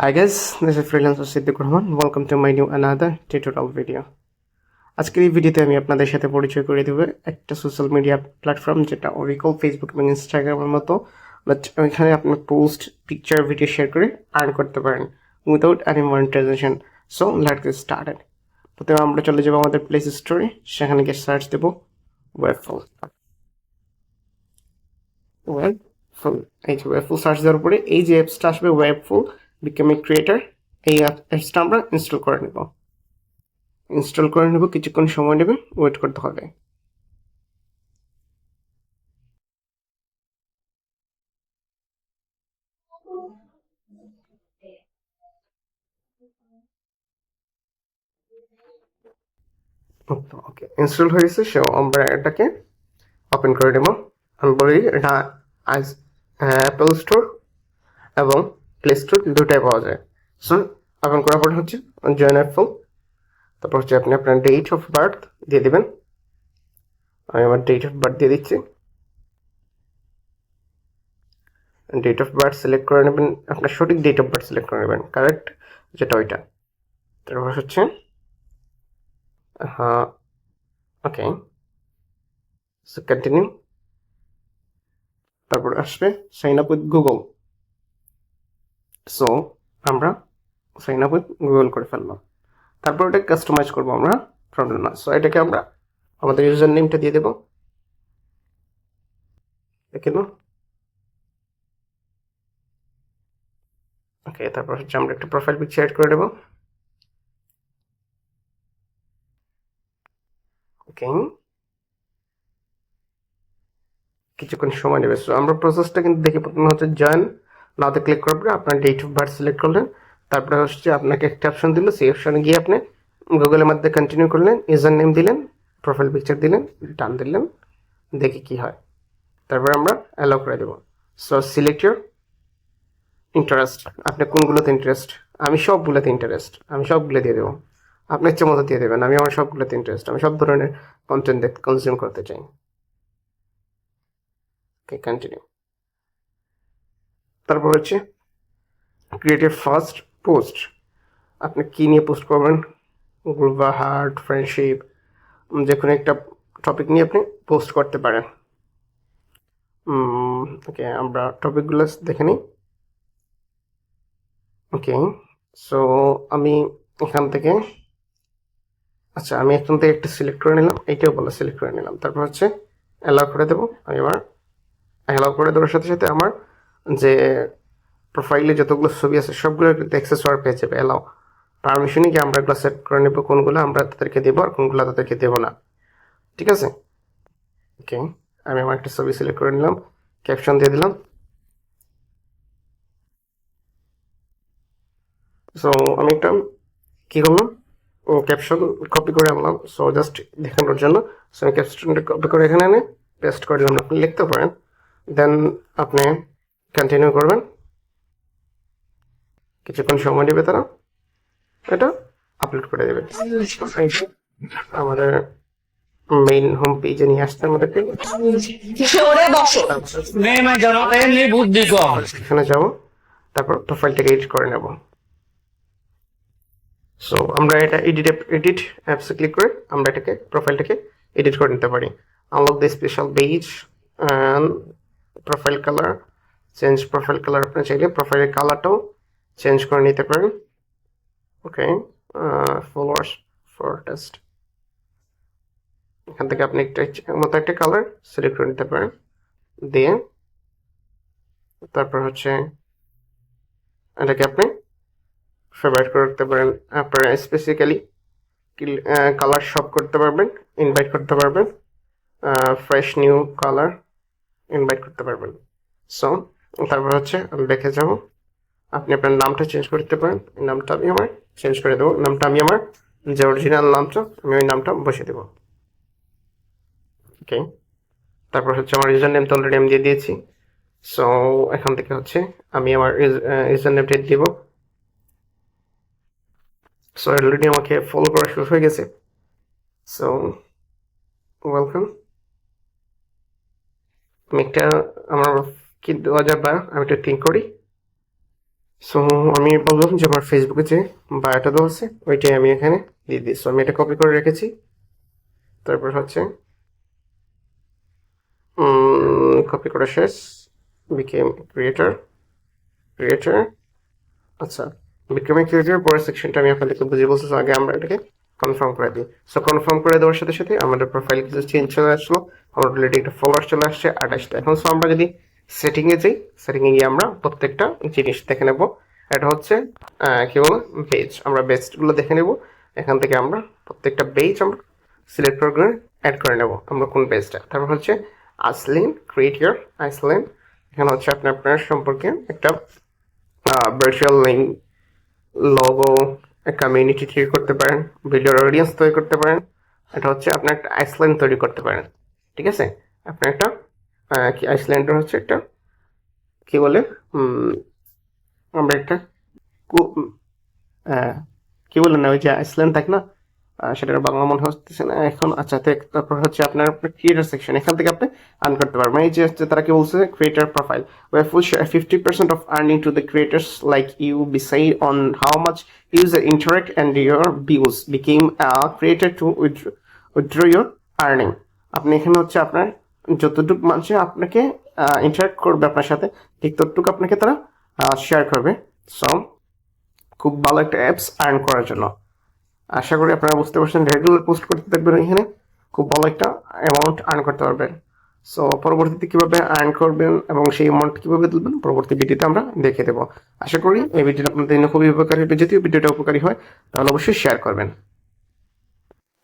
Hi guys, this is freelancer Siddiq Rahman. Welcome to my new another tutorial video. আজকের এই ভিডিওতে আমি আপনাদের সাথে পরিচয় করে দেব একটা সোশ্যাল মিডিয়া প্ল্যাটফর্ম যেটা অরিকল ফেসবুক এবং ইনস্টাগ্রামের মতো, বাট ওইখানে আপনি পোস্ট পিকচার ভিডিও শেয়ার করে আর্ন করতে পারেন without any monetization. So let's get started. প্রথমে আমরা চলে যাব আমাদের প্লে স্টোরে, সেখানে গিয়ে সার্চ দেব ওয়েবফুল। এই যে ওয়েবফুল সার্চ দেওয়ার পরে এই যে অ্যাপসটা আসবে ওয়েবফুল বিকাম এ ক্রিয়েটার, এই অ্যাপসটা আমরা ইনস্টল করে নেব। কিছুক্ষণ সময় নেবে, ওয়েট করতে হবে। ওকে, ইনস্টল হয়ে গেছে। সো আমরা এটাকে ওপেন করে নেব। আমি বলি এটা আজ অ্যাপল স্টোর এবং প্লে স্টোর দুটাই পাওয়া যায়। সো ওপেন করার পর হচ্ছে জয়েন অ্যাপল, তারপর হচ্ছে আপনি আপনার ডেট অফ বার্থ দিয়ে দেবেন। আমি আমার ডেট অফ বার্থ দিয়ে দিচ্ছি। ডেট অফ বার্থ সিলেক্ট করে নেবেন, আপনার সঠিক ডেট অফ বার্থ সিলেক্ট করে নেবেন, কারেক্ট যেটা ওইটা। তারপর হচ্ছে হ্যাঁ, ওকে, সো কন্টিনিউ। তারপর আসবে sign up with Google. So আমরা সাইন আপ উইথ গুগল করে ফেললাম। তারপর এটা কাস্টমাইজ করবো আমরা, প্রবলেম না। সো এটাকে আমরা আমাদের ইউজার নেমটা দিয়ে দেবো, দেখে নাও। ওকে, তারপর হচ্ছে আমরা একটা প্রোফাইল পিকচার এড করে দেবো। ওকে, কিছুক্ষণ সময় নেবে। সো আমরা প্রসেসটা কিন্তু দেখে প্রথমে হচ্ছে জয়েন নাওতে ক্লিক করার পরে আপনার ডেট অফ বার্থ সিলেক্ট করলেন। তারপরে হচ্ছে আপনাকে একটা অপশন দিল, সেই অপশনে গিয়ে আপনি গুগলের মধ্যে কন্টিনিউ করলেন, ইউজার নেম দিলেন, প্রোফাইল পিকচার দিলেন, ডান দিলেন, দেখি কি হয়। তারপর আমরা অ্যালাউ করে দেবো। সো সিলেক্ট ইউর ইন্টারেস্ট, আপনি কোনগুলোতে ইন্টারেস্ট। আমি সবগুলো দিয়ে দেবো। আপনার ইচ্ছে মতো দিয়ে দেবেন। আমি আমার সবগুলোতে ইন্টারেস্ট, আমি সব ধরনের কন্টেন্ট কনজিউম করতে চাই। ওকে, কন্টিনিউ। তারপর হচ্ছে ক্রিয়েট এ ফার্স্ট পোস্ট। আপনি কী নিয়ে পোস্ট করবেন, গ্রুপ বা হার্ট, ফ্রেন্ডশিপ, যে কোনো একটা টপিক নিয়ে আপনি পোস্ট করতে পারেন। ওকে, আমরা টপিকগুলো দেখে নিই। ওকে, সো আমি এখান থেকে একটা সিলেক্ট করে নিলাম, এইটাও বলে সিলেক্ট করে নিলাম। তারপর হচ্ছে অ্যালাউ করে দেবো। আমি এবার অ্যালাউ করে দেওয়ার সাথে সাথে আমার যে প্রোফাইলে যতগুলো ছবি আছে সবগুলো কিন্তু অ্যাক্সেস ওয়ার পেয়ে যাবে। অ্যালাউ পারমিশনে গিয়ে আমরা এগুলো সেট করে নেব, কোনগুলো আমরা তাদেরকে দেবো আর কোনগুলো তাদেরকে দেবো না। ঠিক আছে, ওকে, আমি আমার একটা ছবি সিলেক্ট করে নিলাম, ক্যাপশন দিয়ে দিলাম। সো আমি একটা কী করলাম, ক্যাপশন কপি করে আনলাম, সো জাস্ট দেখানোর জন্য। সো আমি ক্যাপশনটা কপি করে এখানে এনে পেস্ট করে দিলাম। আপনি লিখতে পারেন, দেন আপনি কন্টিনিউ করবেন। কিছুক্ষণ সময় নেবে, তারা এটা আপলোড করে দেবে। আমাদের মেইন হোম পেজে নিয়ে আসতে আমাদেরকে এখানে যাবো, তারপর প্রোফাইলটাকে এডিট করে নেব। সো আমরা এটা এডিট অ্যাপসে ক্লিক করে আমরা এটাকে প্রোফাইলটাকে এডিট করে নিতে পারি। Unlock the special page and profile colour, change profile colour. আপনি চাইলে প্রোফাইলের কালারটাও চেঞ্জ করে নিতে পারেন। ওকে, ফলোয়ার্স ফর টেস্ট, এখান থেকে আপনি একটা কালার সিলেক্ট করে নিতে পারেন, দিয়ে তারপর হচ্ছে এটাকে আপনি ফেভারিট করতে পারেন। আপনারা স্পেসিক্যালি কালার শপ করতে পারবেন, ইনভাইট করতে পারবেন, ফ্রেশ নিউ কালার ইনভাইট করতে পারবেন। সো তারপর হচ্ছে আমি দেখে যাব, আপনি আপনার নামটা চেঞ্জ করতে পারেন। নামটা আমি আমার চেঞ্জ করে দেবো। নামটা আমি আমার যে অরিজিনাল নামটা আমি ওই নামটা বসিয়ে দেবো। ওকে, তারপর হচ্ছে আমার ইউজার নেম তো অলরেডি আমি দিয়ে দিয়েছি। সো এখান থেকে হচ্ছে আমি আমার ইউজার নেমটা দিব। সো অলরেডি আমাকে ফলো করা শুরু হয়ে গেছে। So welcome. আমি একটা আমার কি 2012, আমি একটা থিঙ্ক করি। সো আমি বললাম যে আমার ফেসবুকে যে বায়োটা দেওয়া আছে ওইটাই আমি এখানে দিয়ে দিই। সো আমি এটা কপি করে রেখেছি। তারপর হচ্ছে কপি করা শেষ। বিকেম ক্রিয়েটর, ক্রিয়েটর, আচ্ছা, বিক্রমে ক্রিয়েটর পরের সেকশনটা আমি আপনাদেরকে বুঝিয়ে বলছি। আগে আমরা এটাকে কনফার্ম করে দিই। সো কনফার্ম করে দেওয়ার সাথে সাথে আমাদের প্রোফাইল কিছু চেঞ্জ চলে আসলো। আমার অলরেডি একটা ফলোয়ার চলে আসছে 28টা। এখন সো আমরা যদি সেটিংয়ে যাই, সেটিংয়ে গিয়ে আমরা প্রত্যেকটা জিনিস দেখে নেব। এটা হচ্ছে কি বলে বেজ, আমরা বেজগুলো দেখে নেব। এখান থেকে আমরা প্রত্যেকটা বেজ আমরা সিলেক্ট করে অ্যাড করে নেব আমরা কোন বেজটা। তারপর হচ্ছে আসলিন, ক্রিয়েট ইয়ার আইসলিন। এখানে হচ্ছে আপনি আপনার সম্পর্কে একটা ভার্চুয়াল লিঙ্ক, লোগো, কমিউনিটি তৈরি করতে পারেন, ভিডিওর অডিয়েন্স তৈরি করতে পারেন। এটা হচ্ছে আপনার একটা আইসল্যান্ড তৈরি করতে পারেন। ঠিক আছে, আপনার একটা কি আইসল্যান্ডের হচ্ছে একটা কি বলে আমরা একটা আহ, কি বলে না ওই যে আইসল্যান্ড থাকে না, সেটার বাংলা মনে হচ্ছে না এখন। আচ্ছা, তারপর হচ্ছে আপনার ক্রিয়েটার সেকশন, এখান থেকে আপনি আর্ন করতে পারবেন। এই যে তারা কি বলছে, creator profile where full share 50% of earning to the creators like you decide on how much user interact and your views became a creator to withdraw your earning। আপনি এখানে হচ্ছে আপনার যতটুকু মানুষে আপনাকে ইন্টারাক্ট করবে আপনার সাথে, ঠিক ততটুকু আপনাকে তারা শেয়ার করবে। সো খুব ভালো একটা অ্যাপস আর্ন করার জন্য। আশা করি আপনারা বুঝতে পারছেন। রেগুলার পোস্ট করতে থাকবেন, এখানে খুব ভালো একটা অ্যামাউন্ট আর্ন করতে পারবেন। সো পরবর্তীতে কীভাবে আর্ন করবেন এবং সেই অ্যামাউন্ট কীভাবে তুলবেন পরবর্তী ভিডিওতে আমরা দেখে দেবো। আশা করি এই ভিডিওটা আপনাদের জন্য খুবই উপকারী হবে। যদিও ভিডিওটা উপকারী হয় তাহলে অবশ্যই শেয়ার করবেন।